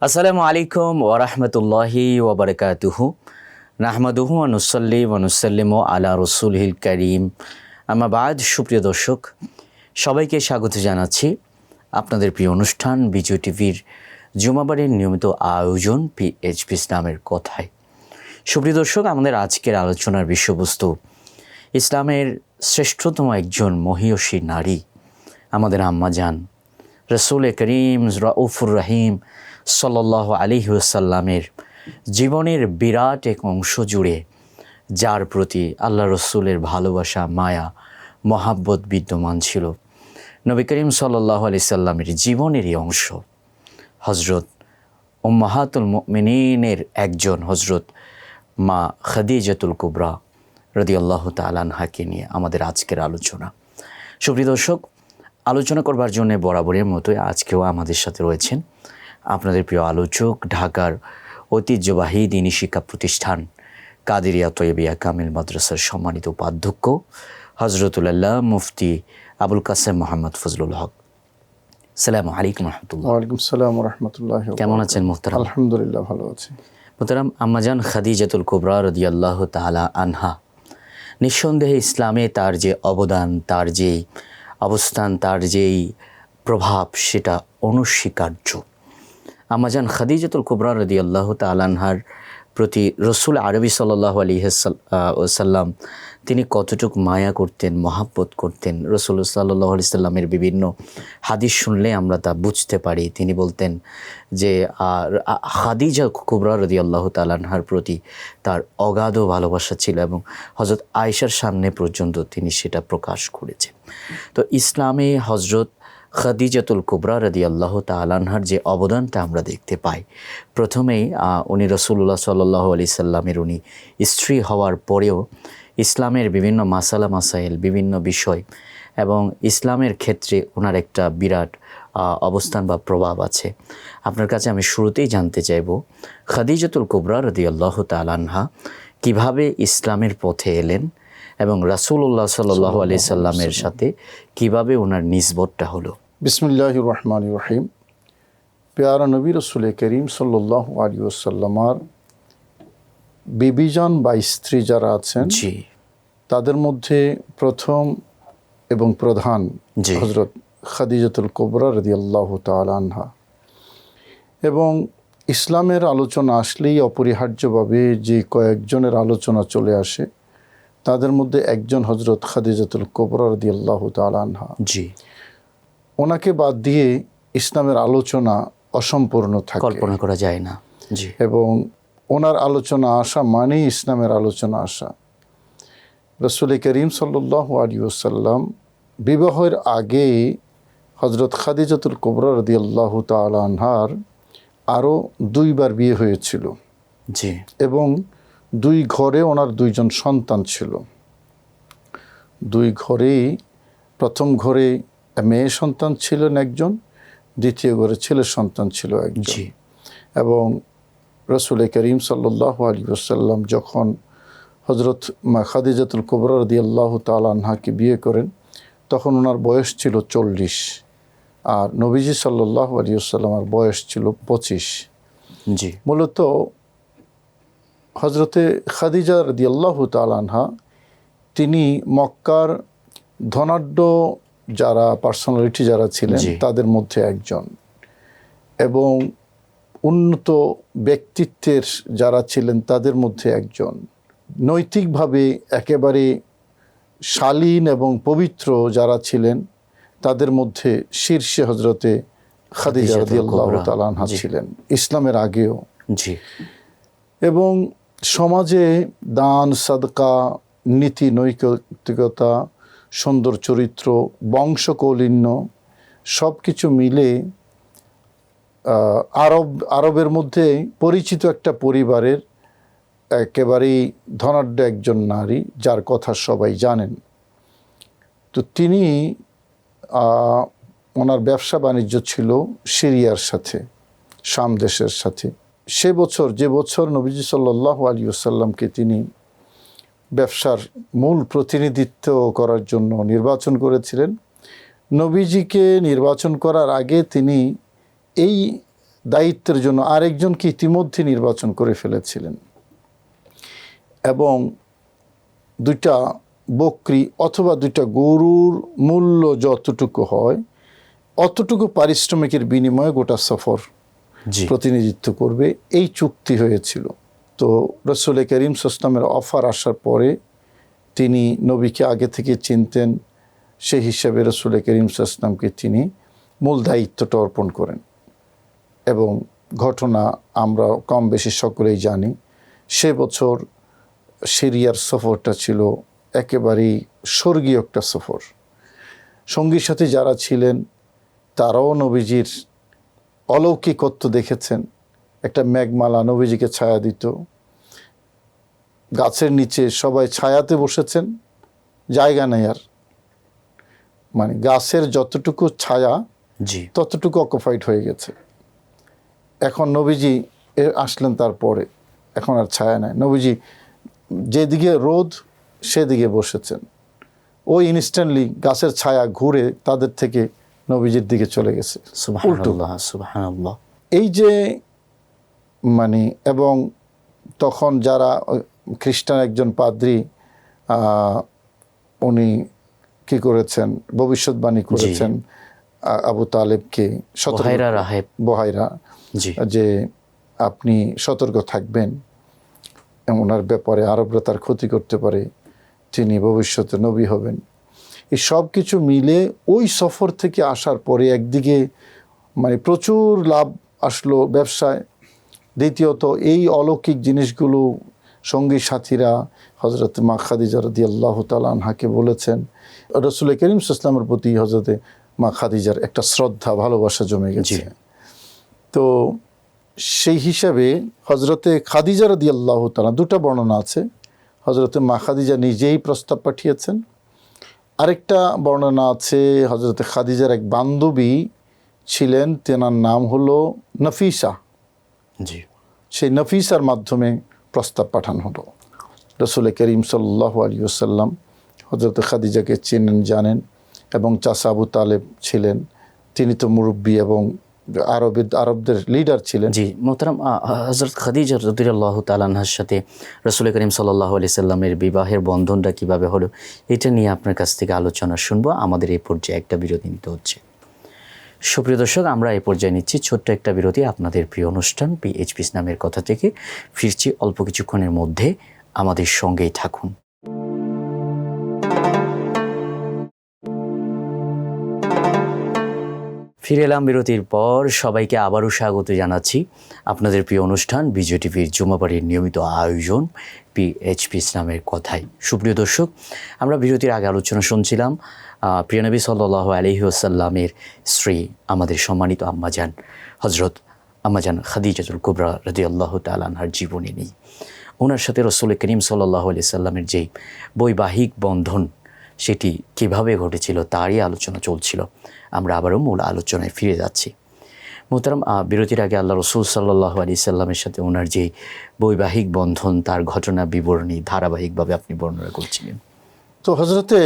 আসসালামু আলাইকুম ওরহমতুল্লাহি ওবরকাতুহু নাহমাদুহু ওয়া নুসাল্লি ওয়া নুসাল্লিমু আলা রাসূলিল কারীম। আম্মা বাদ। সুপ্রিয় দর্শক, সবাইকে স্বাগত জানাচ্ছি আপনাদের প্রিয় অনুষ্ঠান বিজয় টিভির জুমাবারের নিয়মিত আয়োজন পিএইচপি ইসলামের কথায়। সুপ্রিয় দর্শক, আমাদের আজকের আলোচনার বিষয়বস্তু ইসলামের শ্রেষ্ঠতম একজন মহিয়সী নারী, আমাদের আম্মাজান রসুল করিম রাউফুর রহিম সাল্লাল্লাহু আলাইহি ওয়াসাল্লামের জীবনের বিরাট এক অংশ জুড়ে যার প্রতি আল্লাহ রসুলের ভালোবাসা, মায়া, মহাব্বত বিদ্যমান ছিল, নবী করিম সাল্লাল্লাহু আলাইহি সাল্লামের জীবনেরই অংশ হজরত উম্মাহাতুল মুমিনিনের একজন হজরত মা খাদিজাতুল কুবরা রাদিয়াল্লাহু তাআলা আনহাকে নিয়ে আমাদের আজকের আলোচনা। সুপ্রিয় দর্শক, আলোচনা করবার জন্য বরাবরের মতোই আজকেও আমাদের সাথে রয়েছেন আপনাদের প্রিয় আলোচক, ঢাকার ঐতিহ্যবাহী দ্বীনী শিক্ষা প্রতিষ্ঠান কাদেরিয়া তৈয়বিয়া কামিল মাদ্রাসার সম্মানিত উপাধ্যক্ষ হজরতুল্লাহ মুফতি আবুল কাসেম মোহাম্মদ ফজলুল হক। আসসালামু আলাইকুম রহমতুল্লাহ। ওয়ালাইকুম আসসালাম রাহমাতুল্লাহ। কেমন আছেন মোহতারাম? আলহামদুলিল্লাহ, ভালো আছি। মোহতারাম, আম্মাজান খাদিজাতুল কুবরা রাদিয়াল্লাহু তাআলা আনহা নিঃসন্দেহে ইসলামে তার যে অবদান, তার যেই অবস্থান, তার যেই প্রভাব, সেটা অনস্বীকার্য। আম্মাজান খাদিজাতুল কুবরা রাদিয়াল্লাহু তাআলা আনহার প্রতি রসুল আরবি সাল্লাল্লাহু আলাইহি ওয়াসাল্লাম তিনি কতটুকু মায়া করতেন, মহাব্বত করতেন, রসুল সাল্লাল্লাহু আলাইহি সাল্লামের বিভিন্ন হাদিস শুনলে আমরা তা বুঝতে পারি। তিনি বলতেন যে খাদিজা কুবরা রাদিয়াল্লাহু তাআলা আনহার প্রতি তার অগাধ ভালোবাসা ছিল এবং হযরত আয়েশার সামনে পর্যন্ত তিনি সেটা প্রকাশ করেছেন। তো ইসলামে হযরত খাদিজাতুল কুবরা রাদিয়াল্লাহু তাআলা আনহার যে অবদানটা আমরা দেখতে পাই, প্রথমেই উনি রাসূলুল্লাহ সাল্লাল্লাহু আলাইহি সাল্লামের উনি স্ত্রী হওয়ার পরেও ইসলামের বিভিন্ন মাসালা মাসাইল, বিভিন্ন বিষয় এবং ইসলামের ক্ষেত্রে ওনার একটা বিরাট অবস্থান বা প্রভাব আছে। আপনার কাছে আমি শুরুতেই জানতে চাইব, খাদিজাতুল কুবরা রাদিয়াল্লাহু তাআলা আনহা কীভাবে ইসলামের পথে এলেন এবং রাসূলুল্লাহ সাল্লাল্লাহু আলাইহি সাল্লামের সাথে কীভাবে ওনার নিসবতটা হলো। বিসমিল্লাহির রহমানির রহিম। প্যারা নবী রসুল করিম সাল্লাল্লাহু আলাইহি ওয়াসাল্লামার বিবিজান বা স্ত্রী যারা আছেন, জি, তাদের মধ্যে প্রথম এবং প্রধান হযরত খাদিজাতুল কুবরা রাদিয়াল্লাহু তাআলা আনহা। এবং ইসলামের আলোচনা আসলেই অপরিহার্যভাবে যে কয়েকজনের আলোচনা চলে আসে, তাদের মধ্যে একজন হযরত খাদিজাতুল কুবরা রাদিয়াল্লাহু তাআলা আনহা। জি, ওনাকে বাদ দিয়ে ইসলামের আলোচনা অসম্পূর্ণ থাকে, কল্পনা করা যায় না। জি, এবং ওনার আলোচনা আসা মানেই ইসলামের আলোচনা আসা। রাসূল করিম সাল্লাল্লাহু আলাইহি ওয়াসাল্লাম বিবাহের আগে হযরত খাদিজাতুল কুবরা রাদিয়াল্লাহু তাআলা আনহার আরও দুইবার বিয়ে হয়েছিল। জি, এবং দুই ঘরে ওনার দুইজন সন্তান ছিল। দুই ঘরেই প্রথম ঘরে মেয়ে সন্তান ছিলেন একজন, দ্বিতীয় ঘরে ছেলে সন্তান ছিল একজন। জি, এবং রাসূল করিম সাল্লাল্লাহু আলাইহি ওয়াসাল্লাম যখন হযরত খাদিজাতুল কুবরা রাদিয়াল্লাহু তাআলা আনহাকে বিয়ে করেন, তখন ওনার বয়স ছিল 40, আর নবীজি সাল্লাল্লাহু আলাইহি ওয়াসাল্লামের বয়স ছিল 25। জি, মূলত হজরতে খাদিজা রাদিয়াল্লাহু তাআলা আনহা তিনি মক্কার ধনাঢ্য যারা পার্সোনালিটি যারা ছিলেন তাদের মধ্যে একজন, এবং উন্নত ব্যক্তিত্বের যারা ছিলেন তাদের মধ্যে একজন। নৈতিকভাবে একেবারে শালীন এবং পবিত্র যারা ছিলেন তাদের মধ্যে শীর্ষে হজরতে খাদিজা রাদিয়াল্লাহু তাআলা আনহা ছিলেন, ইসলামের আগেও। জি, এবং সমাজে দান, সাদকা, নীতি নৈতিকতা, সুন্দর চরিত্র, বংশকৌলিন্য সব কিছু মিলে আরবের মধ্যে পরিচিত একটা পরিবারের একেবারেই ধনাঢ্য একজন নারী, যার কথা সবাই জানেন। তো তিনি ওনার ব্যবসা বাণিজ্য ছিল সিরিয়ার সাথে, শাম দেশের সাথে। যে বছর নবীজি সাল্লাল্লাহু আলাইহি ওয়াসাল্লামকে তিনি ব্যবসার মূল প্রতিনিধিত্ব করার জন্য নির্বাচন করেছিলেন, নবীজিকে নির্বাচন করার আগে তিনি এই দায়িত্বের জন্য আরেকজনকে ইতিমধ্যে নির্বাচন করে ফেলেছিলেন এবং 2টা বকরি অথবা 2টা গরুর মূল্য যতটুকু হয় অতটুকু পারিশ্রমিকের বিনিময়ে গোটা সফর প্রতিনিধিত্ব করবে, এই চুক্তি হয়েছিল। তো রাসূল করিম সাল্লাল্লাহু আলাইহি ওয়াসাল্লামের অফার আসার পরে তিনি নবীকে আগে থেকে চিনতেন, সেই হিসাবে রাসূল করিম সাল্লাল্লাহু আলাইহি ওয়াসাল্লামকে তিনি মূল দায়িত্বটা অর্পণ করেন। এবং ঘটনা আমরা কম বেশি সকলেই জানি, সে বছর সিরিয়ার সফরটা ছিল একেবারেই স্বর্গীয় একটা সফর। সঙ্গী সাথী যারা ছিলেন তারাও নবীজির অলৌকিকত্ব দেখেছেন। একটা মেঘমালা নবীজিকে ছায়া দিত, গাছের নিচে সবাই ছায়াতে বসেছেন, জায়গা নেই আর, মানে গাছের যতটুকু ছায়া ততটুকু অকুপাইড হয়ে গেছে। এখন নবীজি আসলেন তারপরে, এখন আর ছায়া নাই, নবীজি যেদিকে রোদ সেদিকে বসেছেন। ওই ইনস্ট্যান্টলি গাছের ছায়া ঘুরে তাদের থেকে নবীজির দিকে চলে গেছে। সুবহানাল্লাহ। এই যে মানে, এবং তখন যারা খ্রিস্টান একজন পাদ্রী উনি কি করেছেন, ভবিষ্যৎবাণী করেছেন আবু তালেবকে, বহাইরা, যে আপনি সতর্ক থাকবেন, ওনার ব্যাপারে আরবরা তার ক্ষতি করতে পারে, তিনি ভবিষ্যতে নবী হবেন। এই সব কিছু মিলে ওই সফর থেকে আসার পরে একদিকে মানে প্রচুর লাভ আসলো ব্যবসায়, দ্বিতীয়ত এই অলৌকিক জিনিসগুলো সঙ্গী সাথীরা হজরত মা খাদিজা রাদিয়াল্লাহু তাআলা আনহাকে বলেছেন। রাসূল করিম সাল্লাল্লাহু আলাইহি ওয়াসাল্লামের প্রতি হজরতে মা খাদিজার একটা শ্রদ্ধা ভালোবাসা জমে গেছে। তো সেই হিসাবে হজরতে খাদিজা রাদিয়াল্লাহু তাআলা, 2টা বর্ণনা আছে, হজরতে মা খাদিজা নিজেই প্রস্তাব পাঠিয়েছেন, আরেকটা বর্ণনা আছে হজরতে খাদিজার এক বান্ধবী ছিলেন, তেনার নাম হলো নফিসা, সেই নফিসার মাধ্যমে প্রস্তাব পাঠানো হলো। রাসূল করিম সাল্লাল্লাহু আলাইহি ওয়াসাল্লাম হজরত খাদিজাকে চেনেন, জানেন, এবং চাচা আবু তালেব ছিলেন, তিনি তো মুরব্বী এবং আরবদের লিডার ছিলেন। জি মোহতারাম, হযরত খাদিজা রাদিয়াল্লাহু তাআলা আনহার সাথে রাসূল করিম সাল্লাল্লাহু আলাইহি সাল্লামের বিবাহের বন্ধনটা কিভাবে হলো, এটা নিয়ে আপনার কাছ থেকে আলোচনা শুনবো। আমাদের এই পর্যায়ে একটা বিরতি নিতে হচ্ছে। সুপ্রিয় দর্শক, আমরা এই পর্যায়ে নিচ্ছি ছোট্ট একটা বিরতি। আপনাদের প্রিয় অনুষ্ঠান পিএইচপি ইসলামের কথা থেকে ফিরছি অল্প কিছুক্ষণের মধ্যে, আমাদের সঙ্গেই থাকুন। ফিরে এলাম বিরতির পর। সবাইকে আবারও স্বাগত জানাচ্ছি আপনাদের প্রিয় অনুষ্ঠান বিজয় টিভির জুমাবাড়ির নিয়মিত আয়োজন পিএইচপি ইসলামের কথায়। সুপ্রিয় দর্শক, আমরা বিরতির আগে আলোচনা শুনছিলাম প্রিয় নবী সাল্লাল্লাহু আলাইহি ওয়াসাল্লামের স্ত্রী, আমাদের সম্মানিত আম্মাজান হজরত আম্মাজান খাদিজাতুল কুবরা রাদিয়াল্লাহু তাআলা আনহার জীবনী নেই। ওনার সাথে রাসূল করিম সাল্লাল্লাহু আলাইহি সাল্লামের যেই বৈবাহিক বন্ধন সেটি কিভাবে ঘটেছিল তারই আলোচনা চলছিল। আমরা আবারও মূল আলোচনায় ফিরে যাচ্ছি। মোহতারাম, বিরতির আগে আল্লাহ রাসূল সাল্লাল্লাহু আলাইহি সাল্লামের সাথে ওনার যে বৈবাহিক বন্ধন তার ঘটনা বিবরণী ধারাবাহিকভাবে আপনি বর্ণনা করছিলেন। তো হজরতে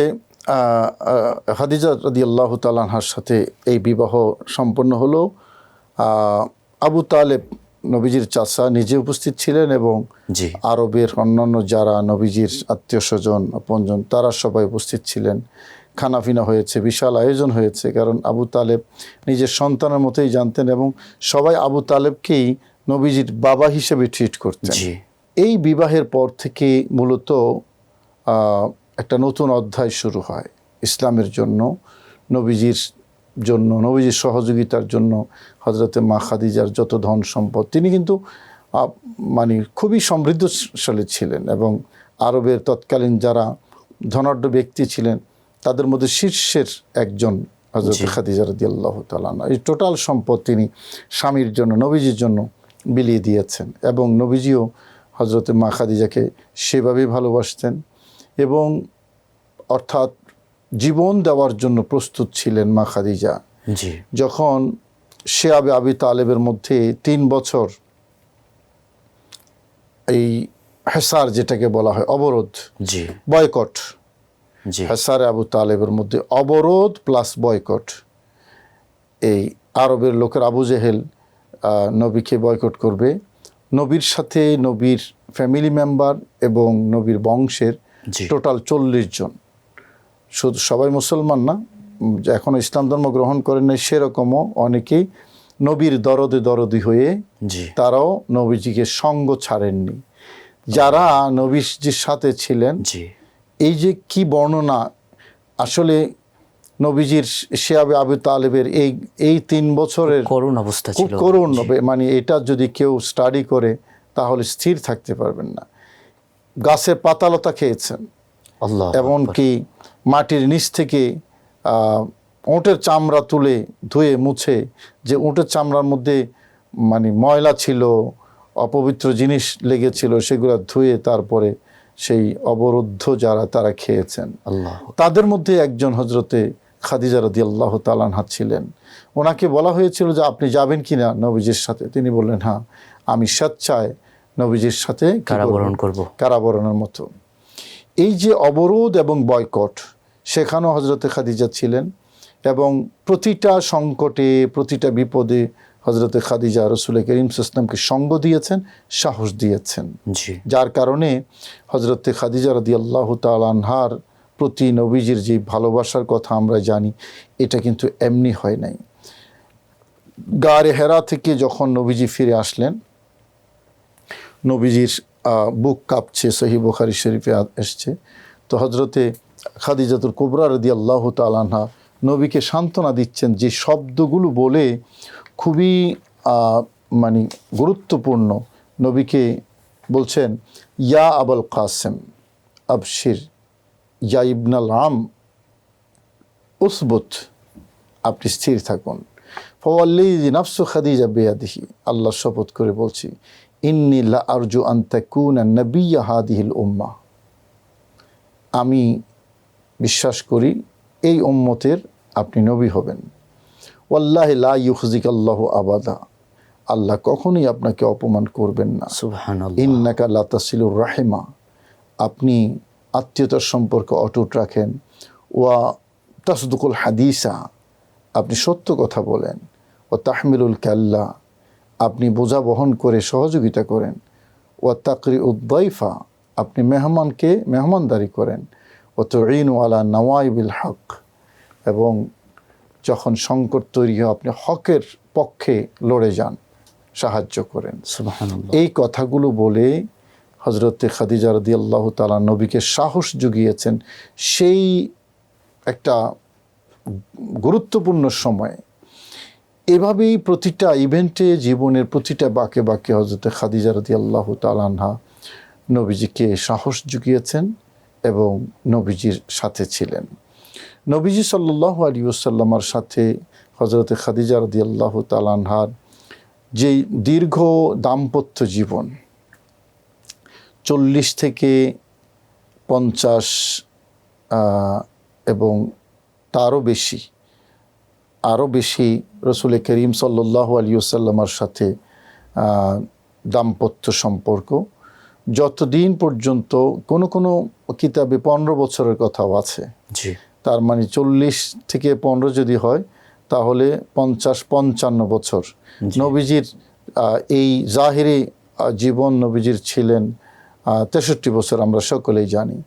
খাদিজা রাদিয়াল্লাহু তাআলা আনহার সাথে এই বিবাহ সম্পন্ন হলো। আবু তালেব নবীজির চাচা নিজে উপস্থিত ছিলেন এবং আরবের অন্যান্য যারা নবীজির আত্মীয় স্বজন আপনজন তারা সবাই উপস্থিত ছিলেন। খানাপিনা হয়েছে, বিশাল আয়োজন হয়েছে, কারণ আবু তালেব নিজের সন্তানের মতোই জানতেন এবং সবাই আবু তালেবকেই নবীজির বাবা হিসেবে ট্রিট করতেন। এই বিবাহের পর থেকে মূলত একটা নতুন অধ্যায় শুরু হয় ইসলামের জন্য, নবীজির জন্য, নবীজির সহযোগিতার জন্য। হজরতে মা খাদিজার যত ধন সম্পদ, তিনি কিন্তু মানে খুবই সমৃদ্ধশালী ছিলেন এবং আরবের তৎকালীন যারা ধনাঢ্য ব্যক্তি ছিলেন তাদের মধ্যে শীর্ষের একজন হজরত খাদিজা রাদিয়াল্লাহু তাআলা আনহা। এই টোটাল সম্পদ তিনি স্বামীর জন্য, নবীজির জন্য বিলিয়ে দিয়েছেন এবং নবীজিও হজরতে মা খাদিজাকে সেভাবেই ভালোবাসতেন এবং অর্থাৎ জীবন দেওয়ার জন্য প্রস্তুত ছিলেন মা খাদিজা। যখন শিয়াবে আবি তালেবের মধ্যে 3 বছর এই হেসার যেটাকে বলা হয় অবরোধ, বয়কট, হেসারে আবু তালেবের মধ্যে অবরোধ প্লাস বয়কট, এই আরবের লোকের আবু জেহেল নবীকে বয়কট করবে। নবীর সাথে নবীর ফ্যামিলি মেম্বার এবং নবীর বংশের জি টোটাল 40 জন, শুধু সবাই মুসলমান না, এখনও ইসলাম ধর্ম গ্রহণ করেন নাই সেরকমও অনেকেই নবীর দরদি হয়ে জি তারাও নবীজিকে সঙ্গ ছাড়েননি। যারা নবীজির সাথে ছিলেন, জি এই যে কি বর্ণনা, আসলে নবীজির শিয়াবে আবু তালেবের এই 3 বছরের করুণ অবস্থা খুব ছিল। করুণ, জি, মানে এটা যদি কেউ স্টাডি করে তাহলে স্থির থাকতে পারবেন না। গাছের পাতালতা খেয়েছেন, আল্লাহ এমনকি মাটির নিচ থেকে উটের চামড়া তুলে ধুয়ে মুছে, যে উটের চামড়ার মধ্যে মানে ময়লা ছিল, অপবিত্র জিনিস লেগেছিল, সেগুলো ধুয়ে তারপরে সেই অবরুদ্ধ যারা তারা খেয়েছেন। আল্লাহ তাদের মধ্যে একজন হজরতে খাদিজা রাদিয়াল্লাহু তাআলা আনহা ছিলেন। ওনাকে বলা হয়েছিল যে আপনি যাবেন কি না নবীজির সাথে। তিনি বললেন হ্যাঁ, আমি স্বেচ্ছায় নবীজির সাথে কারাবরণ করব। কারাবরণের মতো। এই যে অবরোধ এবং বয়কট, সেখানেও হজরতে খাদিজা ছিলেন এবং প্রতিটা সংকটে প্রতিটা বিপদে হজরতে খাদিজা রাসূল করিম সাল্লাল্লাহু আলাইহি ওয়াসাল্লামকে সঙ্গ দিয়েছেন, সাহস দিয়েছেন। জি যার কারণে হজরতে খাদিজা রাদিয়াল্লাহু তাআলা আনহার প্রতি নবীজির যে ভালোবাসার কথা আমরা জানি, এটা কিন্তু এমনি হয় নাই। গারে হেরা থেকে যখন নবীজি ফিরে আসলেন, নবীজির বুক কাঁপছে, সহিহ বুখারী শরীফে এসছে। তো হজরতে খাদিজাতুল কুবরা রাদিয়াল্লাহু তাআলা আনহা নবীকে সান্ত্বনা দিচ্ছেন, যে শব্দগুলো বলে খুবই মানে গুরুত্বপূর্ণ। নবীকে বলছেন, ইয়া আবুল কাসেম আবশির, ইয়া ইবনাল আম উসবুত, আপনি স্থির থাকুন। ফাওয়াল্লাযী নাফসু খাদিজা বিয়াদিহি, আল্লাহ শপথ করে বলছি, ইন্নী লা আরজু আন তাকুনা নাবিয়্যা হাদিহিল উম্মাহ, আমি বিশ্বাস করি এই উম্মতের আপনি নবী হবেন। ওয়াল্লাহি লা ইউখজিকাল্লাহু আবাদা, আল্লাহ কখনোই আপনাকে অপমান করবেন না। সুবহানাল্লাহ। ইন্নাকা লা তাসিলুর রাহিমা, আপনি আত্মীয়তার সম্পর্ক অটুট রাখেন। ওয়া তাসদুকুল হাদিসা, আপনি সত্য কথা বলেন। ও তাহমিলুল কাল্লা, আপনি বোঝা বহন করে সহযোগিতা করেন। ও তাকরি উদ্দাইফা, আপনি মেহমানকে মেহমানদারি করেন। ও তুঈনু আলা নওয়াইবিল হক, এবং যখন সংকট তৈরি হয় আপনি হকের পক্ষে লড়ে যান, সাহায্য করেন। সুবহানাল্লাহ। এই কথাগুলো বলে হজরতে খাদিজা রাদিয়াল্লাহু তাআলা নবীকে সাহস জুগিয়েছেন। সেই একটা গুরুত্বপূর্ণ সময়ে এভাবেই প্রতিটা ইভেন্টে, জীবনের প্রতিটা বাঁকে বাঁকে হজরতে খাদিজা রাদিয়াল্লাহু তাআলা আনহা নবীজিকে সাহস জুগিয়েছেন এবং নবীজির সাথে ছিলেন। নবীজি সাল্লাল্লাহু আলাইহি ওয়াসাল্লামের সাথে হজরতে খাদিজা রাদিয়াল্লাহু তাআলা আনহার যে দীর্ঘ দাম্পত্য জীবন, 40 থেকে 50 এবং তারও বেশি, আরও বেশি রসুল করিম সাল্লাল্লাহু আলাইহি ওয়াসাল্লামের সাথে দাম্পত্য সম্পর্ক, যতদিন পর্যন্ত কোনো কিতাবে 15 বছরের কথাও আছে। জি তার মানে 40 থেকে 15 যদি হয় তাহলে 50-55 বছর নবীজির এই জাহিরি জীবন নবীজির ছিলেন 63 বছর, আমরা সকলেই জানি।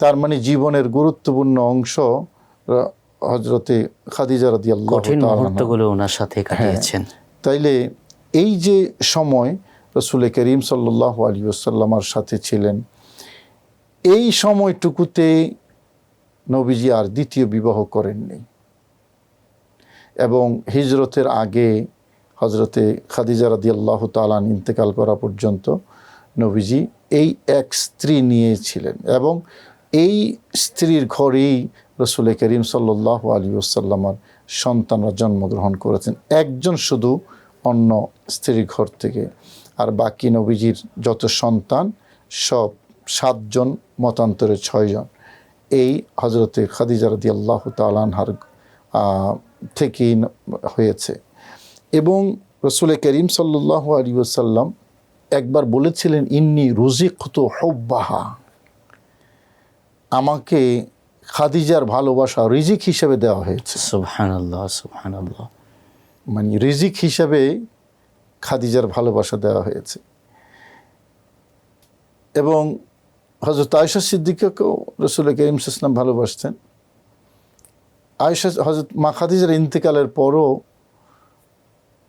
তার মানে জীবনের গুরুত্বপূর্ণ অংশ হজরতে খাদিজা রাদিয়াল্লাহু কঠিন তাআলা মুহূর্তগুলো ওনার সাথে কাটিয়েছেন। তাইলে এই যে সময় রসুল করিম সাল্লাল্লাহু আলাইহি ওয়াসাল্লামের সাথে ছিলেন, এই সময়টুকুতে নবীজি আর দ্বিতীয় বিবাহ করেননি এবং হিজরতের আগে হজরতে খাদিজা রাদিয়াল্লাহু তাআলা ইন্তেকাল করা পর্যন্ত নবীজি এই এক স্ত্রী নিয়েছিলেন এবং এই স্ত্রীর ঘরেই রসুল করিম সাল্লাল্লাহু আলাইহি ওয়াসাল্লামের সন্তানরা জন্মগ্রহণ করেছেন। একজন শুধু অন্য স্ত্রীর ঘর থেকে, আর বাকি নবীজির যত সন্তান সব 7 জন, মতান্তরে 6 জন এই হজরতে খাদিজা রাদিয়াল্লাহু তাআলা আনহার থেকেই হয়েছে। এবং রসুল করিম সাল্লাল্লাহু আলাইহি ওয়াসাল্লাম একবার বলেছিলেন, ইন্নী রুজিকতু হুব্বাহা, আমাকে খাদিজার ভালোবাসা রিজিক হিসেবে দেওয়া হয়েছে। সুবহানাল্লাহ সুবহানাল্লাহ। মানে রিজিক হিসেবে খাদিজার ভালোবাসা দেওয়া হয়েছে। এবং হযরত আয়েশা সিদ্দিকাকেও রাসূল করিম সাল্লাল্লাহু আলাইহি ওয়াসাল্লাম ভালোবাসতেন। হযরত মা খাদিজার ইন্তেকালের পরও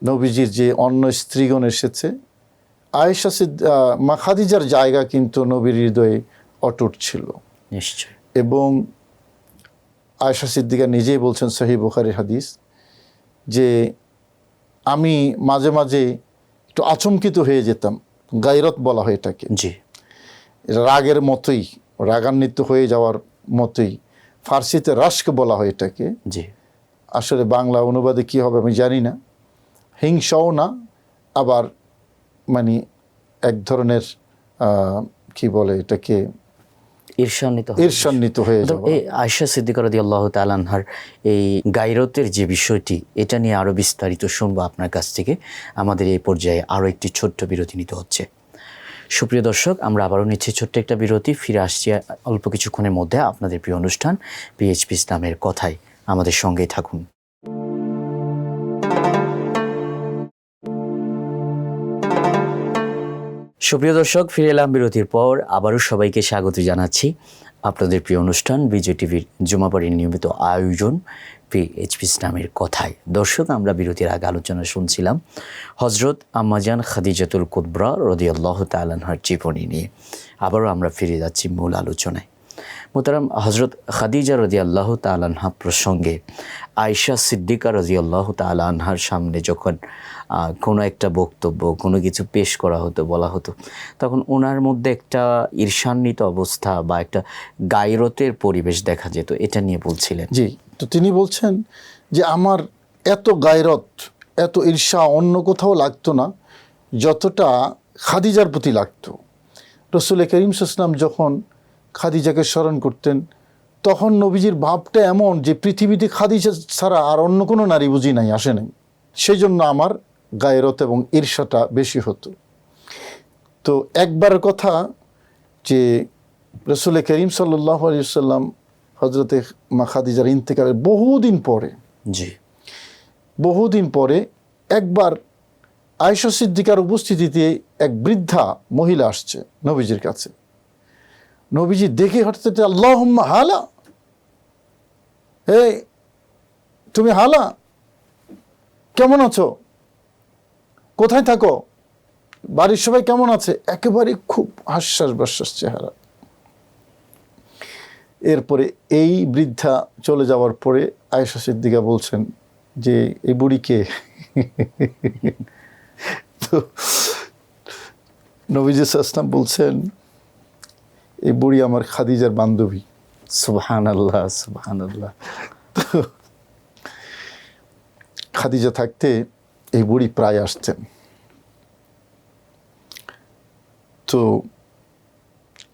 নবীজির যে অন্য স্ত্রীগণ এসেছে, মা খাদিজার জায়গা কিন্তু নবীর হৃদয়ে অটুট ছিল। নিশ্চয়। এবং আয়েশা সিদ্দিকা নিজেই বলছেন, সহিহ বুখারীর হাদিস, যে আমি মাঝে মাঝে একটু আচমকিত হয়ে যেতাম। গায়রত বলা হয় এটাকে, জি, রাগের মতোই, রাগান্বিত হয়ে যাওয়ার মতোই। ফার্সিতে রাশক বলা হয় এটাকে। জি, আসলে বাংলা অনুবাদে কি হবে আমি জানি না। হিংসাও না, আবার মানে এক ধরনের কি বলে এটাকে, ঈর্ষান্বিত হয়ে যাওয়া। এই আয়েশা সিদ্দিকা রাদিয়াল্লাহু তাআলা আনহার এই গায়রতের যে বিষয়টি, এটা নিয়ে আরও বিস্তারিত শুনবো আপনার কাছ থেকে। আমাদের এই পর্যায়ে আরও একটি ছোট্ট বিরতি নিতে হচ্ছে। সুপ্রিয় দর্শক, আমরা আবারও নিচ্ছি ছোট্ট একটা বিরতি। ফিরে আসছি অল্প কিছুক্ষণের মধ্যে আপনাদের প্রিয় অনুষ্ঠান পিএইচপি ইসলামের কথায়। আমাদের সঙ্গেই থাকুন। সুপ্রিয় দর্শক, ফিরে এলাম বিরতির পর। আবারও সবাইকে স্বাগত জানাচ্ছি আপনাদের প্রিয় অনুষ্ঠান বিজয় টিভির জুমাবাড়ির নিয়মিত আয়োজন পিএইচপি ইসলামের কথায়। দর্শক, আমরা বিরতির আগে আলোচনা শুনছিলাম হজরত আম্মাজান খাদিজাতুল কুবরা রাদিয়াল্লাহু তাআলা আনহার জীবনী নিয়ে। আবারও আমরা ফিরে যাচ্ছি মূল আলোচনায়। মোহতারাম, হজরত খাদিজা রাদিয়াল্লাহু তাআলা আনহা প্রসঙ্গে আয়েশা সিদ্দিকা রাদিয়াল্লাহু তাআলা আনহার সামনে যখন কোনো একটা বক্তব্য, কোনো কিছু পেশ করা হতো, বলা হতো, তখন ওনার মধ্যে একটা ঈর্ষান্বিত অবস্থা বা একটা গায়রতের পরিবেশ দেখা যেত। এটা নিয়ে বলছিলেন। জি, তো তিনি বলছেন যে আমার এত গায়রত, এত ঈর্ষা অন্য কোথাও লাগতো না যতটা খাদিজার প্রতি লাগতো। রাসূল করিম সাল্লাল্লাহু আলাইহি ওয়াসাল্লাম যখন খাদিজাকে স্মরণ করতেন, তখন নবীজির ভাবটা এমন যে পৃথিবীতে খাদিজা ছাড়া আর অন্য কোনো নারী বুঝি নাই, আসে নাই। সেই জন্য আমার গায়রত এবং ঈর্ষাটা বেশি হতো। তো একবারের কথা যে রাসূল করিম সাল্লাল্লাহু আলাইহি ওয়াসাল্লাম হযরতে মা খাদিজার ইন্তেকালের বহুদিন পরে একবার আয়েশা সিদ্দিকার উপস্থিতিতে এক বৃদ্ধা মহিলা আসছে নবীজির কাছে। নবীজি দেখে হঠাৎ, আল্লাহুম্মা হালা, এই তুমি হালা, কেমন আছো, কোথায় থাকো, বাড়ির সবাই কেমন আছে? একেবারে খুব হাস্যাস বাস্যাস চেহারা। এরপরে এই বৃদ্ধা চলে যাওয়ার পরে আয়েশা সিদ্দিকা বলছেন যে এই বুড়িকে তো নবীজি সাল্লাল্লাহু আলাইহি ওয়াসাল্লাম বলছেন, এই বুড়ি আমার খাদিজার বান্ধবী। সুবহানাল্লাহ, সুবহানাল্লাহ। তো খাদিজা থাকতে এই বুড়ি প্রায় আসতেন। তো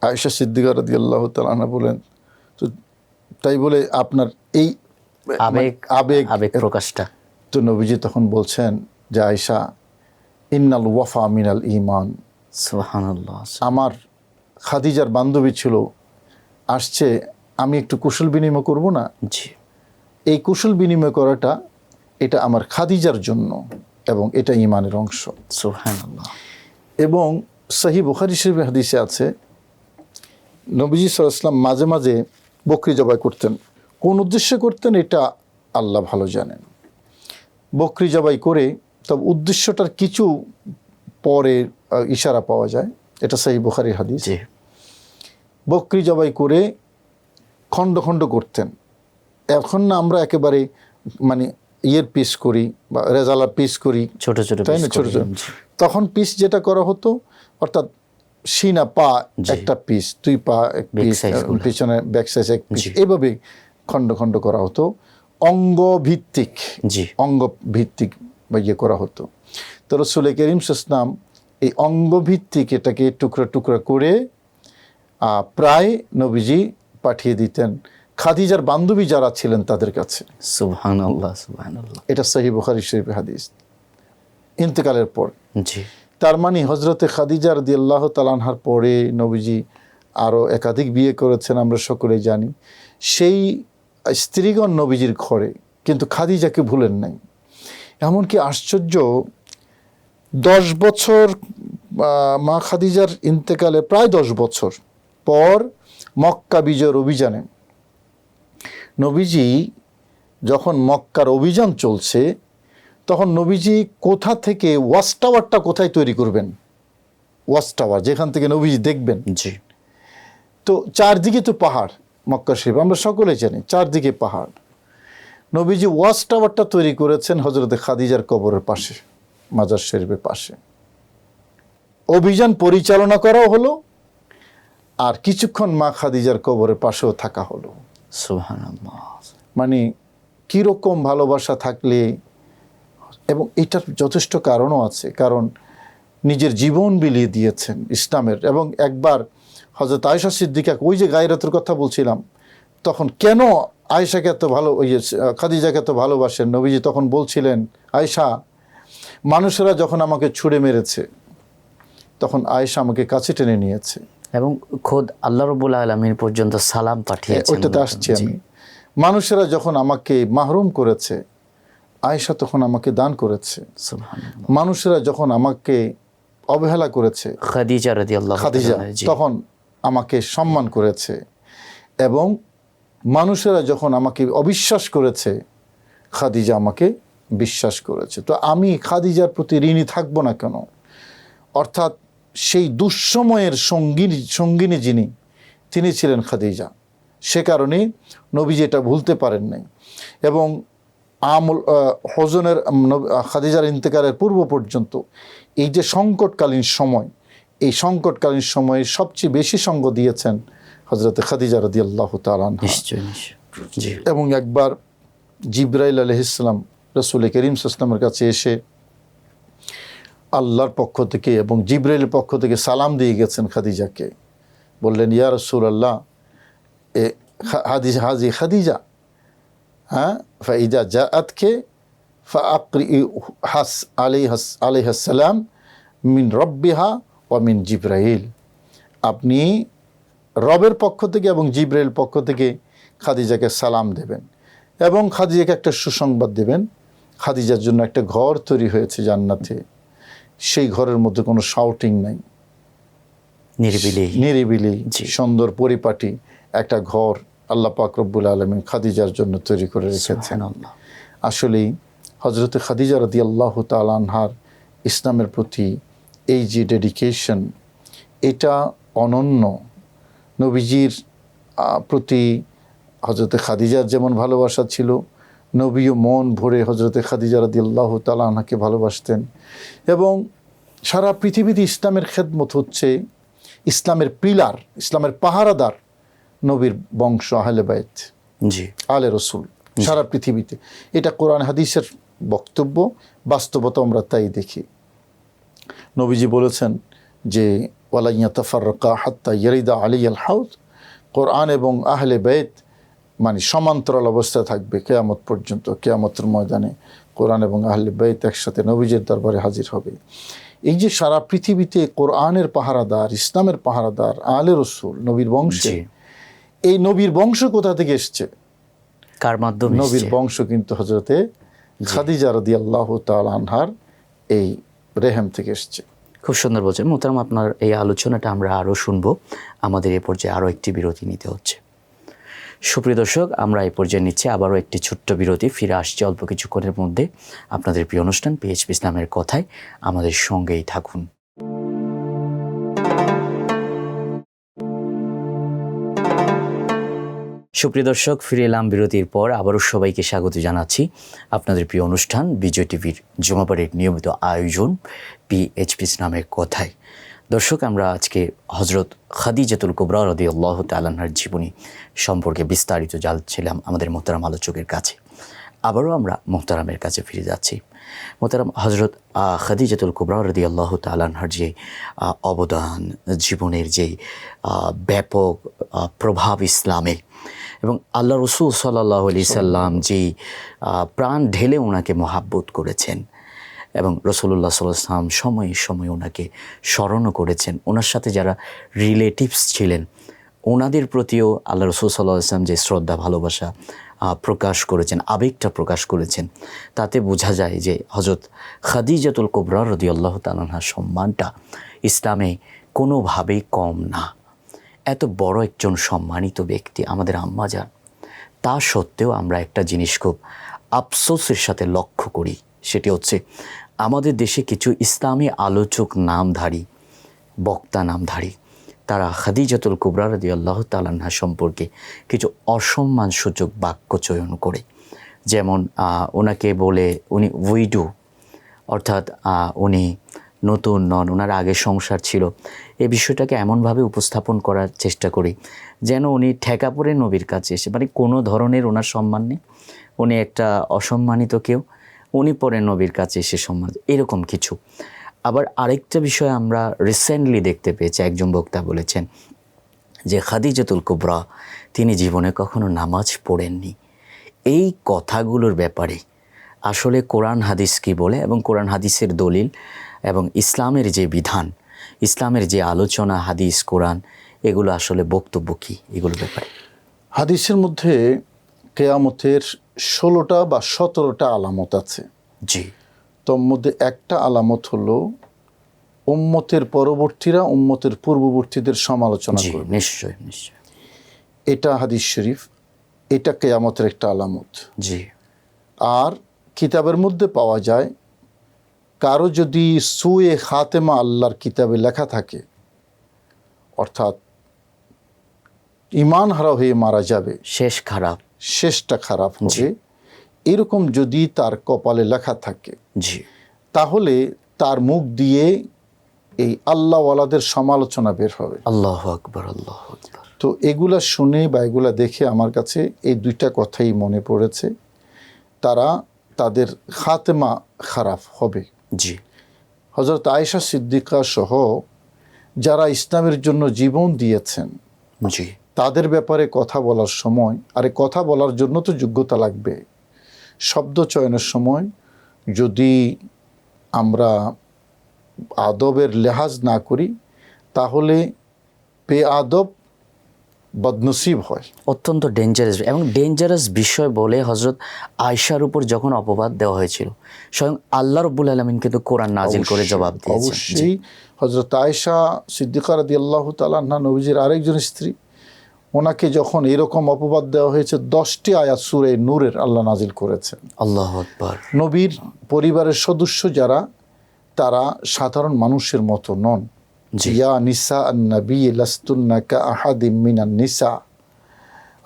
আয়েশা সিদ্দিকা রাদিয়াল্লাহু তাআলা আনহা বলেন, তো তাই বলে আপনার এই আবেগ প্রকাশটা। তো নবীজি তখন বলছেন যে আয়েশা, ইন্নাল ওয়াফা মিনাল ঈমান। সুবহানাল্লাহ। আমার খাদিজার বান্ধবী ছিল, আসছে, আমি একটু কুশল বিনিময় করব না? জি, এই কুশল বিনিময় করাটা এটা আমার খাদিজার জন্য এবং এটা ঈমানের অংশ। সুবহানাল্লাহ। এবং সহিহ বুখারী শরীফের হাদিসে আছে, নবীজি সাল্লাল্লাহু আলাইহি ওয়াসাল্লাম মাঝে মাঝে বকরি জবাই করতেন। কোন উদ্দেশ্যে করতেন এটা আল্লাহ ভালো জানেন। বকরি জবাই করে, তবে উদ্দেশ্যটার কিছু পরে ইশারা পাওয়া যায়, এটা সহিহ বুখারীর হাদিস। জি, বকরি জবাই করে খণ্ড খণ্ড করতেন। এখন না আমরা একেবারে মানে পিস করি বা রেজালা পিস করি, ছোট ছোট, তাই না, ছোট ছোট। তখন পিস যেটা করা হতো, অর্থাৎ সিনা পা একটা পিস, দুই পা এক পিস, পিছনে ব্যাক সাইজ এক পিস, এইভাবে খণ্ড খণ্ড করা হতো। অঙ্গ ভিত্তিক করা হতো। তো রাসূল করিম সাল্লাল্লাহু আলাইহি ওয়াসাল্লাম এই অঙ্গ ভিত্তিক এটাকে টুকরা টুকরা করে প্রায় নবীজি পাঠিয়ে দিতেন খাদিজার বান্ধবী যারা ছিলেন তাদের কাছে। সুবহানাল্লাহ, সুবহানাল্লাহ। এটা সহিহ বুখারী শরীফের হাদিস। ইন্তেকালের পর, জি, তার মানে হযরতে খাদিজা রাদিয়াল্লাহু তাআলা আনহার পরে নবীজি আরও একাধিক বিয়ে করেছেন, আমরা সকলেই জানি। সেই স্ত্রীগণ নবীজির ঘরে, কিন্তু খাদিজাকে ভুলেন নাই। এমনকি আশ্চর্য 10 বছর মা খাদিজার ইন্তেকালে প্রায় 10 বছর পর মক্কা বিজয়ের অভিযানে নবীজি যখন মক্কার অভিযান চলছে তখন নবীজি কোথা থেকে ওয়াচ টাওয়ারটা কোথায় তৈরি করবেন, ওয়াচ টাওয়ার যেখান থেকে নবীজি দেখবেন, জি, তো চারদিকে তো পাহাড়, মক্কা শরীফ আমরা সকলেই জানি চারদিকে পাহাড়। নবীজি ওয়াচ টাওয়ারটা তৈরি করেছেন হযরতে খাদিজার কবরের পাশে, মাজার শরীফের পাশে। অভিযান পরিচালনা করাও হলো আর কিছুক্ষণ মা খাদিজার কবরের পাশেও থাকা হলো। সুবহানাল্লাহ। মানে কীরকম ভালোবাসা থাকলে, এবং এটার যথেষ্ট কারণও আছে, কারণ নিজের জীবন বিলিয়ে দিয়েছেন ইসলামের। এবং একবার হযরত আয়েশা সিদ্দিকা, ওই যে গায়রাতের কথা বলছিলাম, তখন কেন আয়েশাকে এত ভালো, ওই খাদিজাকে এত ভালোবাসেন নবীজি, তখন বলছিলেন, আয়েশা, মানুষেরা যখন আমাকে ছুঁড়ে মেরেছে তখন আয়েশা আমাকে কাছে টেনে নিয়েছে, এবং খোদ আল্লাহ রাব্বুল আলামিন পর্যন্ত সালাম পাঠিয়েছেন। ওইটাতে আসছি আমি। মানুষেরা যখন আমাকে মাহরুম করেছে আয়েশা তখন আমাকে দান করেছে। সুবহানাল্লাহ। মানুষেরা যখন আমাকে অবহেলা করেছে খাদিজা রাদিয়াল্লাহু খাদিজা তাআলা, জি, তখন আমাকে সম্মান করেছে। এবং মানুষেরা যখন আমাকে অবিশ্বাস করেছে খাদিজা আমাকে বিশ্বাস করেছে। তো আমি খাদিজার প্রতি ঋণী থাকবো না কেন? অর্থাৎ সেই দুঃসময়ের সঙ্গিনী যিনি, তিনি ছিলেন খাদিজা। সে কারণে নবীজি এটা ভুলতে পারেন নাই। এবং হজনের খাদিজার ইন্তেকালের পূর্ব পর্যন্ত এই যে সংকটকালীন সময়, এই সংকটকালীন সময়ে সবচেয়ে বেশি সঙ্গ দিয়েছেন হযরতে খাদিজা রাদিয়াল্লাহু তাআলা আনহা। নিশ্চয় নিশ্চয়, জি, এবং একবার জিবরাইল আলাইহিস সালাম রাসূল করিম সাল্লাল্লাহু আলাইহি ওয়াসাল্লামের কাছে এসে আল্লাহর পক্ষ থেকে এবং জিবরাইলের পক্ষ থেকে সালাম দিয়ে গেছেন খাদিজাকে। বললেন, ইয়া রাসূলুল্লাহ, হাজি খাদিজা, হ্যাঁ, ফাইদা জাআতকে ফাআকরি আলাইহিস সালাম মিন রব্বিহা ওয়া মিন জিবরাইল। আপনি রবের পক্ষ থেকে এবং জিবরাইল পক্ষ থেকে খাদিজাকে সালাম দেবেন এবং খাদিজাকে একটা সুসংবাদ দেবেন। খাদিজার জন্য একটা ঘর তৈরি হয়েছে জান্নাতে, সেই ঘরের মধ্যে কোনো শাউটিং নাই, নিরিবিলি সুন্দর পরিপাটি একটা ঘর আল্লাহ পাক রব্বুল আলামিন খাদিজার জন্য তৈরি করে রেখেছেন। আসলেই হযরতে খাদিজা রাদিয়াল্লাহু তাআলা আনহার ইসলামের প্রতি এই যে ডেডিকেশন, এটা অনন্য। নবীজির প্রতি হযরতে খাদিজার যেমন ভালোবাসা ছিল, নবীও মন ভরে হযরতে খাদিজা রাদিয়াল্লাহু তাআলা আনহাকে ভালোবাসতেন। এবং সারা পৃথিবীতে ইসলামের খেদমত হচ্ছে, ইসলামের পিলার, ইসলামের পাহারাদার নবীর বংশ, আহলে বাইত, জি, আলে রসুল, সারা পৃথিবীতে। এটা কোরআন হাদিসের বক্তব্য, বাস্তবতা আমরা তাই দেখি। নবীজি বলেছেন যে ওয়ালা ইয়াতাফাররাকা হাত্তা ইয়ারিদা আলাইয়াল হাউদ, কোরআন এবং আহলে বাইত মানে সমান্তরাল অবস্থায় থাকবে কিয়ামত পর্যন্ত। কিয়ামতের ময়দানে কোরআন এবং আহলে বাইত একসাথে নবীজির দরবারে হাজির হবে। এই যে সারা পৃথিবীতে কোরআনের পাহারাদার, ইসলামের পাহারাদার আলে রসুল, নবীর বংশে, এই নবীর বংশ কোথা থেকে এসছে? কার মাধ্যমে? নবীর বংশ কিন্তু হযরতে খাদিজা রাদিয়াল্লাহু তাআলা আনহার এই রেহেম থেকে এসছে। খুব সুন্দর বলছেন মোহতারাম। আপনার এই আলোচনাটা আমরা আরও শুনবো। আমাদের এ পর্যায়ে আরও একটি বিরতি নিতে হচ্ছে। সুপ্রিয় দর্শক, আমরা এই পর্যায়ে নিচ্ছি আবারও একটি ছোট্ট বিরতি। ফিরে আসছে অল্প কিছুক্ষণের মধ্যে আপনাদের প্রিয় অনুষ্ঠান পিএইচপি ইসলামের কথায়। আমাদের সঙ্গেই থাকুন। সুপ্রিয় দর্শক, ফিরে এলাম বিরতির পর। আবারও সবাইকে স্বাগত জানাচ্ছি আপনাদের প্রিয় অনুষ্ঠান বিজয় টিভির জুমাবারের নিয়মিত আয়োজন পিএইচপি ইসলামের কথায়। দর্শক, আমরা আজকে হযরত খাদিজাতুল কুবরা রাদিয়াল্লাহু তাআলা আনহার জীবনী সম্পর্কে বিস্তারিত জানছিলাম আমাদের মোহতারাম আলোচকের কাছে। আবারও আমরা মোহতারামের কাছে ফিরে যাচ্ছি। মোহতারাম, হযরত খাদিজাতুল কুবরা রাদিয়াল্লাহু তাআলা আনহার যে অবদান, জীবনের যে ব্যাপক প্রভাব ইসলামে, এবং আল্লাহ রসুল সাল্লাল্লাহু আলাইহি সাল্লাম যেই প্রাণ ঢেলে ওনাকে মহাব্বত করেছেন, এবং রাসূলুল্লাহ সাল্লাল্লাহু আলাইহি ওয়াসাল্লাম সময়ে সময়ে ওনাকে স্মরণও করেছেন। ওনার সাথে যারা রিলেটিভস ছিলেন ওনাদের প্রতিও আল্লাহ রসুল সাল্লাল্লাহু আলাইহি ওয়াসাল্লাম যে শ্রদ্ধা ভালোবাসা প্রকাশ করেছেন, আবেগটা প্রকাশ করেছেন, তাতে বোঝা যায় যে হযরত খাদিজাতুল কুবরা রাদিয়াল্লাহু তাআলা আনহার সম্মানটা ইসলামে কোনোভাবেই কম না। এত বড় একজন সম্মানিত ব্যক্তি আমাদের আম্মা যান, তা সত্ত্বেও আমরা একটা জিনিস খুব আফসোসের সাথে লক্ষ্য করি, সেটি হচ্ছে আমাদের দেশে কিছু ইসলামী আলোচক নামধারী, বক্তা নামধারী, তারা খাদিজাতুল কুবরা রাদিয়াল্লাহু তাআলা আনহা সম্পর্কে কিছু অসম্মানসূচক বাক্য চয়ন করে। যেমন ওনাকে বলে উনি উইডো, অর্থাৎ উনি নতুন নন, ওনার আগে সংসার ছিল। এই বিষয়টাকে এমনভাবে উপস্থাপন করার চেষ্টা করি যেন উনি ঠেকা পড়ে নবীর কাছে এসে, মানে কোনো ধরনের ওনার সম্মান নেই, উনি একটা অসম্মানিত কেউ, উনি পরে নবীর কাছে এসে সম্মান, এরকম কিছু। আবার আরেকটা বিষয় আমরা রিসেন্টলি দেখতে পেয়েছি, একজন বক্তা বলেছেন যে খাদিজাতুল কুবরা তিনি জীবনে কখনো নামাজ পড়েননি। এই কথাগুলোর ব্যাপারে আসলে কোরআন হাদিস কী বলে এবং কোরআন হাদিসের দলিল এবং ইসলামের যে বিধান, ইসলামের যে আলোচনা, হাদিস কোরআন, এগুলো আসলে বক্তব্য কী এগুলোর ব্যাপারে? হাদিসের মধ্যে কেয়ামতের 16টা বা 17টা আলামত আছে। জি। তোর মধ্যে একটা আলামত হলো উম্মতের পরবর্তীরা উম্মতের পূর্ববর্তীদের সমালোচনা করবে। নিশ্চয় নিশ্চয়, এটা হাদিস শরীফ, এটা কেয়ামতের একটা আলামত। জি। আর কিতাবের মধ্যে পাওয়া যায়, কারো যদি সুয়ে খাতেমা আল্লাহর কিতাবে লেখা থাকে, অর্থাৎ ঈমান হারা হয়ে মারা যাবে, শেষ খারাপ, শেষটা খারাপ হবে, এরকম যদি তার কপালে লেখা থাকে, জি, তাহলে তার মুখ দিয়ে এই আল্লাহওয়ালাদের সমালোচনা বের হবে। আল্লাহু আকবার, আল্লাহু আকবার। তো এগুলা শুনে বা এগুলা দেখে আমার কাছে এই দুইটা কথাই মনে পড়েছে, তারা তাদের খাতেমা খারাপ হবে। জি। হযরত আয়েশা সিদ্দিকা সহ যারা ইসলামের জন্য জীবন দিয়েছেন, জি, তাদের ব্যাপারে কথা বলার সময়, আরে কথা বলার জন্য তো যোগ্যতা লাগবে, শব্দ চয়নের সময় যদি আমরা আদবের লেহাজ না করি, তাহলে বেআদব বদনসিব হয়। অত্যন্ত ডেঞ্জারাস এবং ডেঞ্জারাস বিষয় বলে হযরত আয়েশার উপর যখন অপবাদ দেওয়া হয়েছিল, স্বয়ং আল্লাহ রাব্বুল আলামিন কিন্তু কোরআন নাজিল করে জবাব দিয়েছেন। অবশ্যই হযরত আয়েশা সিদ্দিকা রাদিয়াল্লাহু তাআলা আনহা নবীজির আরেকজন স্ত্রী, ওনাকে যখন এরকম অপবাদ দেওয়া হয়েছে, 10টি আয়াত সূরা নূরের আল্লাহ নাজিল করেছেন। আল্লাহু আকবার। নবীর পরিবারের সদস্য যারা, তারা সাধারণ মানুষের মতো নন। ইয়া নিসা আন-নবী লাস্তুন্না কাআহাদিম মিনান নিসা,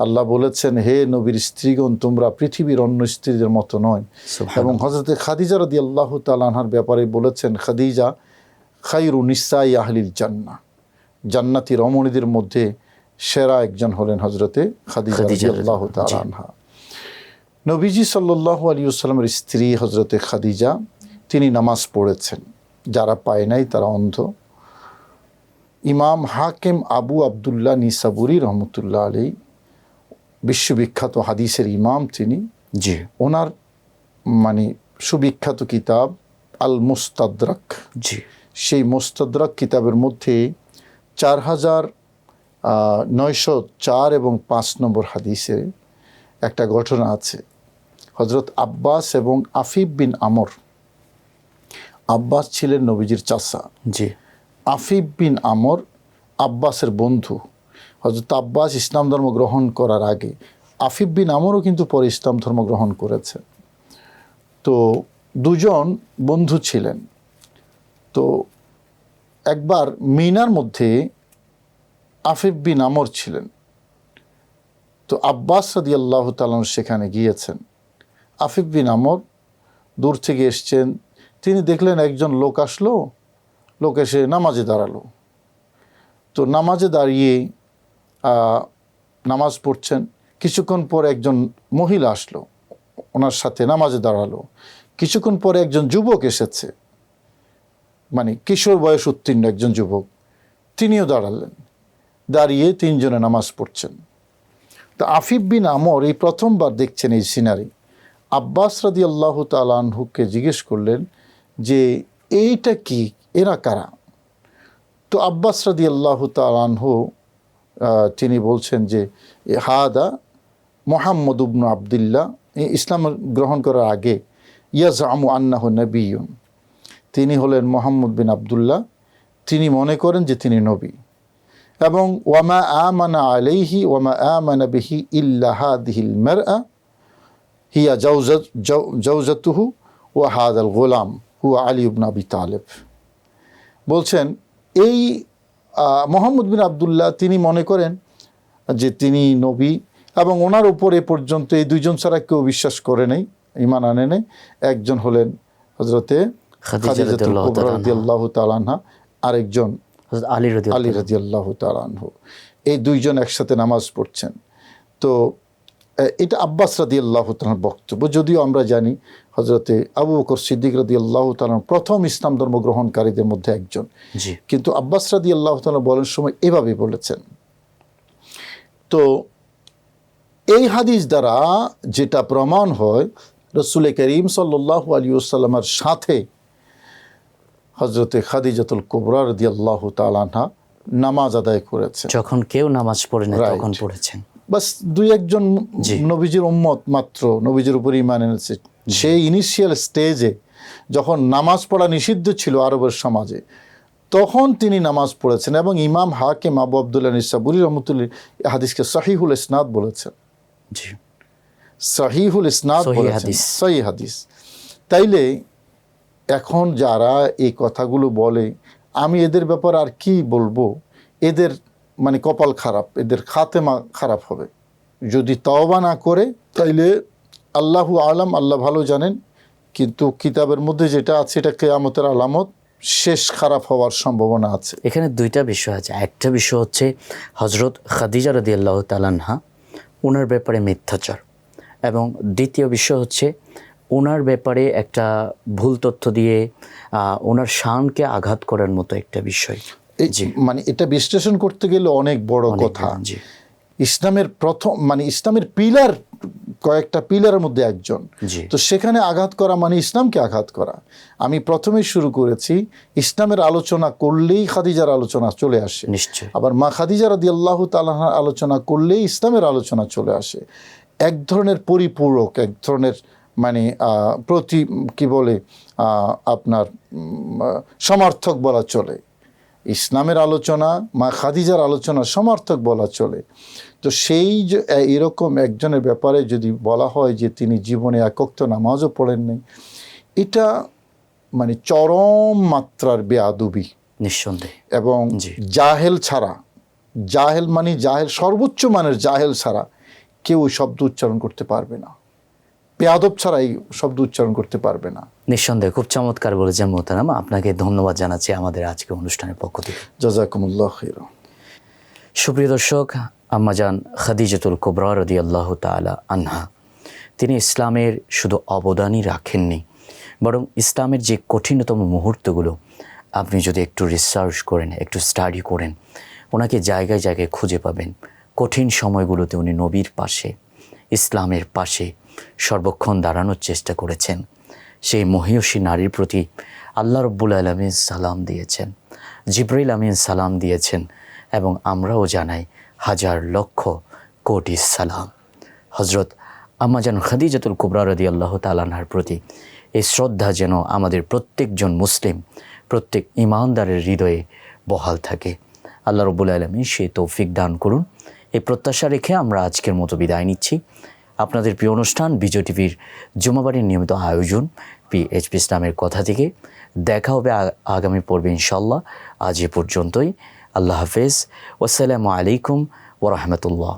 আল্লাহ বলেছেন, হে নবীর স্ত্রীগণ, তোমরা পৃথিবীর অন্য স্ত্রীদের মতো নয়। এবং হযরত খাদিজা রাদিয়াল্লাহু তাআলা আনহার ব্যাপারে বলেছেন, খাদিজা খায়রু নিসাই আহলিল জান্নাহ, জান্নাতি রমণীদের মধ্যে সেরা একজন হলেন হযরতে খাদিজা রাদিয়াল্লাহু তাআলা আনহা। নবীজি সাল্লাল্লাহু আলাইহি ওয়াসাল্লামের স্ত্রী হযরতে খাদিজা, তিনি নামাজ পড়েছেন, যারা পায় নাই তারা অন্ধ। ইমাম হাকিম আবু আবদুল্লাহ নিসাবুরি রহমতুল্লাহ আলাইহি, বিশ্ববিখ্যাত হাদিসের ইমাম তিনি, জি, ওনার মানে সুবিখ্যাত কিতাব আল মুস্তাদরাক, জি, সেই মুস্তাদরাক কিতাবের মধ্যে 4904 এবং 5 নম্বর হাদিসে একটা ঘটনা আছে। হযরত আব্বাস এবং আফিফ বিন আমর, আব্বাস ছিলেন নবীজির চাচা, জি, আফিফ বিন আমর আব্বাসের বন্ধু। হযরত আব্বাস ইসলাম ধর্ম গ্রহণ করার আগে আফিফ বিন আমরও কিন্তু পরে ইসলাম ধর্ম গ্রহণ করেছে। তো দুজন বন্ধু ছিলেন। তো একবার মিনার মধ্যে আফিফ বিন আমর ছিলেন, তো আব্বাস রাদিয়াল্লাহু তাআলা সেখানে গিয়েছেন। আফিফ বিন আমর দূর থেকে এসছেন, তিনি দেখলেন একজন লোক আসলো, লোক এসে নামাজে দাঁড়ালো। তো নামাজে দাঁড়িয়ে নামাজ পড়ছেন। কিছুক্ষণ পর একজন মহিলা আসলো, ওনার সাথে নামাজে দাঁড়ালো। কিছুক্ষণ পরে একজন যুবক এসেছে, মানে কিশোর বয়স উত্তীর্ণ একজন যুবক, তিনিও দাঁড়ালেন। দাঁড়িয়ে তিনজনে নামাজ পড়ছেন। তো আফিফ বিন আমর এই প্রথমবার দেখছেন এই সিনারি। আব্বাস রাদিয়াল্লাহু তাআলা আনহুকে জিজ্ঞেস করলেন যে এইটা কি, এরা কারা? তো আব্বাস রাদিয়াল্লাহু তাআলা আনহু তিনি বলছেন যে হাদা মুহাম্মদ ইবনে আবদুল্লাহ ইসলাম গ্রহণ করার আগে ইয়াজআমু আন্নাহু নবিয়্যুন, তিনি হলেন মুহাম্মদ বিন আবদুল্লাহ, তিনি মনে করেন যে তিনি নবী। এবং ওয়ামা আমানা আলাইহি ওয়ামা আমানা বিহি ইল্লা হাদিহিল মারআ হিয়া জাওজাতুহু ওয়া হাদাল গোলাম হুয়া আলী ইবনে আবি তালেব। বলছেন এই মুহাম্মদ বিন আবদুল্লাহ তিনি মনে করেন যে তিনি নবী, এবং ওনার উপর এ পর্যন্ত এই দুইজন ছাড়া কেউ বিশ্বাস করে নেই, ঈমান আনে নেই। একজন হলেন হযরতে খাদিজাতুল কুবরা রাদিয়াল্লাহু তাআলা আনহা, আরেকজন আলী রাদিয়াল্লাহু তাআলা আনহু। এই দুইজন একসাথে নামাজ পড়ছেন। তো এটা আব্বাস রাদিয়াল্লাহু তাআলার বক্তব্য, যদিও আমরা জানি হযরতে আবু বকর সিদ্দিক রাদিয়াল্লাহু তাআলা প্রথম ইসলাম ধর্ম গ্রহণকারীদের মধ্যে একজন, কিন্তু আব্বাস রাদিয়াল্লাহু তাআলা বলার সময় এভাবে বলেছেন। তো এই হাদিস দ্বারা যেটা প্রমাণ হয়, রাসূল করিম সাল্লাল্লাহু আলাইহি ওয়াসাল্লামের সাথে হযরতে খাদিজাতুল কুবরা রাদিয়াল্লাহু তাআলা আনহা নামাজ আদায় করেছেন। যখন কেউ নামাজ পড়ে না তখন পড়েছেন। বাস দুই একজন নবীজির উম্মত মাত্র নবীজির উপর ঈমান এনেছে। সেই ইনিশিয়াল স্টেজে যখন নামাজ পড়া নিষিদ্ধ ছিল আরবের সমাজে, তখন তিনি নামাজ পড়েছেন। এবং ইমাম হাকিম আবু আব্দুল্লাহ নিসাবুরি রহমতুল্লাহ হাদিসকে সহিহুল ইসনাদ বলেছেন। জি, সহিহুল ইসনাদ বলেছেন, সহিহ হাদিস। তাইলে এখন যারা এই কথাগুলো বলে, আমি এদের ব্যাপার আর কি বলবো, এদের মানে কপাল খারাপ, এদের খাতেমা খারাপ হবে যদি তওবা না করে। তাইলে আল্লাহু আলাম, আল্লাহ ভালো জানেন, কিন্তু কিতাবের মধ্যে যেটা আছে এটা কিয়ামতের আলামত, শেষ খারাপ হওয়ার সম্ভাবনা আছে। এখানে দুইটা বিষয় আছে। একটা বিষয় হচ্ছে হযরত খাদিজা রাদিয়াল্লাহু তাআলা আনহা, ওনার ব্যাপারে মিথ্যাচার, এবং দ্বিতীয় বিষয় হচ্ছে ওনার ব্যাপারে একটা ভুল তথ্য দিয়ে ওনার শানকে আঘাত করার মতো একটা বিষয়। মানে এটা বিশ্লেষণ করতে গেলে অনেক বড় কথা। ইসলামের প্রথম মানে ইসলামের পিলার, কয়েকটা পিলারের মধ্যে একজন, তো সেখানে আঘাত করা মানে ইসলামকে আঘাত করা। আমি প্রথমেই শুরু করেছি, ইসলামের আলোচনা করলেই খাদিজার আলোচনা চলে আসে, আবার মা খাদিজা রাদিয়াল্লাহু তাআলা আলোচনা করলেই ইসলামের আলোচনা চলে আসে। এক ধরনের পরিপূরক, এক ধরনের মানে কি বলে আপনার সমর্থক বলা চলে। ইসলামের আলোচনা মা খাদিজার আলোচনা সমর্থক বলা চলে। তো সেই যে এরকম একজনের ব্যাপারে যদি বলা হয় যে তিনি জীবনে এক ওয়াক্ত নামাজও পড়েননি, এটা মানে চরম মাত্রার বেয়াদবি, নিঃসন্দেহে। এবং জাহেল ছাড়া, জাহেল মানে জাহেল, সর্বোচ্চ মানের জাহেল ছাড়া কেউ ওই শব্দ উচ্চারণ করতে পারবে না, বেয়াদব ছাড়া এই শব্দ উচ্চারণ করতে পারবে না। নিঃসন্দেহে খুব চমৎকার বলেছেন মোহতারাম, আপনাকে ধন্যবাদ জানাচ্ছি আমাদের আজকে অনুষ্ঠানের পক্ষ থেকে। জাযাকুমুল্লাহ খাইরা। সুপ্রিয় দর্শক, আম্মাজান খাদিজাতুল কুবরা রাদিয়াল্লাহু তাআলা আনহা, তিনি ইসলামের শুধু অবদানই রাখেননি, বরং ইসলামের যে কঠিনতম মুহূর্তগুলো আপনি যদি একটু রিসার্চ করেন, একটু স্টাডি করেন, ওনাকে জায়গায় জায়গায় খুঁজে পাবেন। কঠিন সময়গুলোতে উনি নবীর পাশে, ইসলামের পাশে সর্বক্ষণ দাঁড়ানোর চেষ্টা করেছেন। সেই মহিয়সী নারীর প্রতি আল্লাহ রাব্বুল আলামিন সালাম দিয়েছেন, জিবরাইল আমিন সালাম দিয়েছেন, এবং আমরাও জানাই হাজার লক্ষ কোটি সালাম। হযরত আম্মাজান খাদিজাতুল কুবরা রাদিয়াল্লাহু তাআলা আনহার প্রতি এই শ্রদ্ধা যেন আমাদের প্রত্যেকজন মুসলিম, প্রত্যেক ঈমানদারের হৃদয়ে বহাল থাকে। আল্লাহ রাব্বুল আলামিন সেই তৌফিক দান করুন। এই প্রত্যাশা রেখে আমরা আজকের মতো বিদায় নিচ্ছি। আপনাদের প্রিয় অনুষ্ঠান বিজয় টিভির জুমাবারের নিয়মিত আয়োজন পিএইচপি ইসলামের কথা থেকে। দেখা হবে আগামী পর্বে ইনশাআল্লাহ। আজ এ পর্যন্তই। আল্লাহ হাফেজ। ওয়াসসালামু আলাইকুম ওয়া রাহমাতুল্লাহ।